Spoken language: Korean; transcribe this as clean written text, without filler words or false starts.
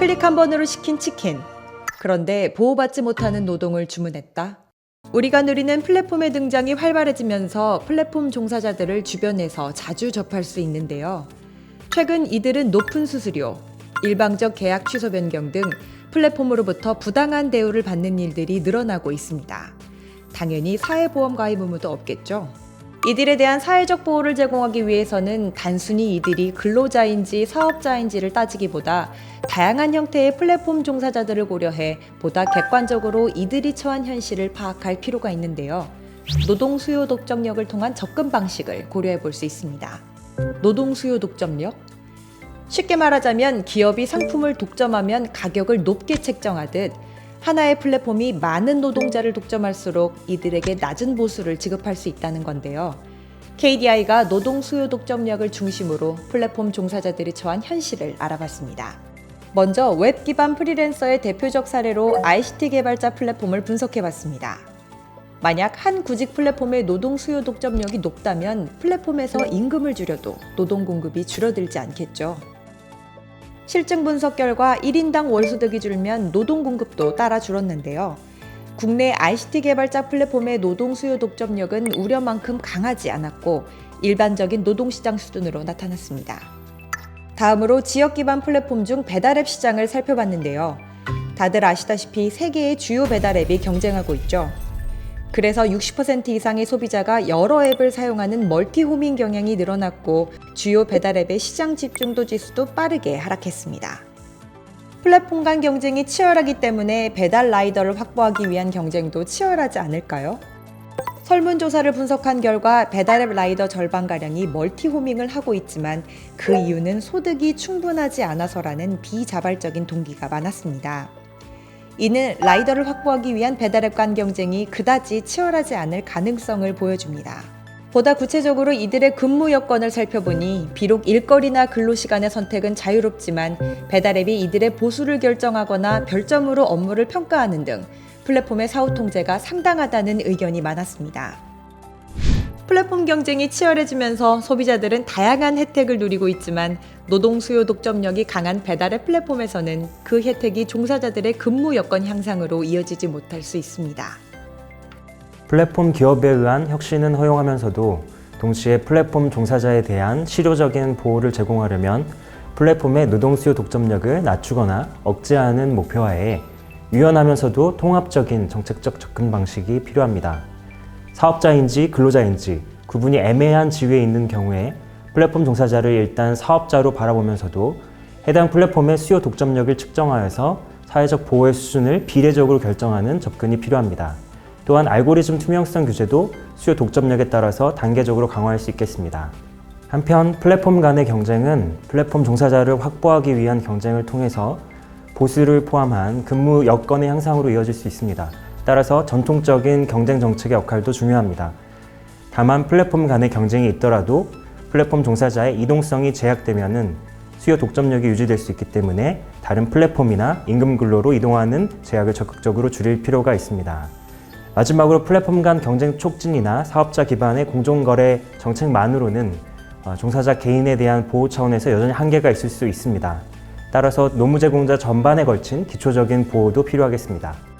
클릭 한 번으로 시킨 치킨. 그런데 보호받지 못하는 노동을 주문했다. 우리가 누리는 플랫폼의 등장이 활발해지면서 플랫폼 종사자들을 주변에서 자주 접할 수 있는데요. 최근 이들은 높은 수수료, 일방적 계약 취소 변경 등 플랫폼으로부터 부당한 대우를 받는 일들이 늘어나고 있습니다. 당연히 사회보험 가입 의무도 없겠죠. 이들에 대한 사회적 보호를 제공하기 위해서는 단순히 이들이 근로자인지 사업자인지를 따지기보다 다양한 형태의 플랫폼 종사자들을 고려해 보다 객관적으로 이들이 처한 현실을 파악할 필요가 있는데요. 노동 수요 독점력을 통한 접근 방식을 고려해 볼 수 있습니다. 노동 수요 독점력? 쉽게 말하자면 기업이 상품을 독점하면 가격을 높게 책정하듯 하나의 플랫폼이 많은 노동자를 독점할수록 이들에게 낮은 보수를 지급할 수 있다는 건데요. KDI가 노동 수요 독점력을 중심으로 플랫폼 종사자들이 처한 현실을 알아봤습니다. 먼저 웹 기반 프리랜서의 대표적 사례로 ICT 개발자 플랫폼을 분석해봤습니다. 만약 한 구직 플랫폼의 노동 수요 독점력이 높다면 플랫폼에서 임금을 줄여도 노동 공급이 줄어들지 않겠죠. 실증 분석 결과 1인당 월소득이 줄면 노동 공급도 따라 줄었는데요. 국내 ICT 개발자 플랫폼의 노동 수요 독점력은 우려만큼 강하지 않았고 일반적인 노동시장 수준으로 나타났습니다. 다음으로 지역 기반 플랫폼 중 배달앱 시장을 살펴봤는데요. 다들 아시다시피 세계의 주요 배달앱이 경쟁하고 있죠. 그래서 60% 이상의 소비자가 여러 앱을 사용하는 멀티호밍 경향이 늘어났고 주요 배달앱의 시장 집중도 지수도 빠르게 하락했습니다. 플랫폼 간 경쟁이 치열하기 때문에 배달 라이더를 확보하기 위한 경쟁도 치열하지 않을까요? 설문조사를 분석한 결과 배달앱 라이더 절반가량이 멀티호밍을 하고 있지만 그 이유는 소득이 충분하지 않아서라는 비자발적인 동기가 많았습니다. 이는 라이더를 확보하기 위한 배달앱 간 경쟁이 그다지 치열하지 않을 가능성을 보여줍니다. 보다 구체적으로 이들의 근무 여건을 살펴보니 비록 일거리나 근로시간의 선택은 자유롭지만 배달앱이 이들의 보수를 결정하거나 별점으로 업무를 평가하는 등 플랫폼의 사후 통제가 상당하다는 의견이 많았습니다. 플랫폼 경쟁이 치열해지면서 소비자들은 다양한 혜택을 누리고 있지만 노동 수요 독점력이 강한 배달앱 플랫폼에서는 그 혜택이 종사자들의 근무 여건 향상으로 이어지지 못할 수 있습니다. 플랫폼 기업에 의한 혁신은 허용하면서도 동시에 플랫폼 종사자에 대한 실효적인 보호를 제공하려면 플랫폼의 노동 수요 독점력을 낮추거나 억제하는 목표하에 유연하면서도 통합적인 정책적 접근 방식이 필요합니다. 사업자인지 근로자인지 구분이 애매한 지위에 있는 경우에 플랫폼 종사자를 일단 사업자로 바라보면서도 해당 플랫폼의 수요 독점력을 측정하여서 사회적 보호의 수준을 비례적으로 결정하는 접근이 필요합니다. 또한 알고리즘 투명성 규제도 수요 독점력에 따라서 단계적으로 강화할 수 있겠습니다. 한편 플랫폼 간의 경쟁은 플랫폼 종사자를 확보하기 위한 경쟁을 통해서 보수를 포함한 근무 여건의 향상으로 이어질 수 있습니다. 따라서 전통적인 경쟁 정책의 역할도 중요합니다. 다만 플랫폼 간의 경쟁이 있더라도 플랫폼 종사자의 이동성이 제약되면은 수요 독점력이 유지될 수 있기 때문에 다른 플랫폼이나 임금 근로로 이동하는 제약을 적극적으로 줄일 필요가 있습니다. 마지막으로 플랫폼 간 경쟁 촉진이나 사업자 기반의 공정거래 정책만으로는 종사자 개인에 대한 보호 차원에서 여전히 한계가 있을 수 있습니다. 따라서 노무 제공자 전반에 걸친 기초적인 보호도 필요하겠습니다.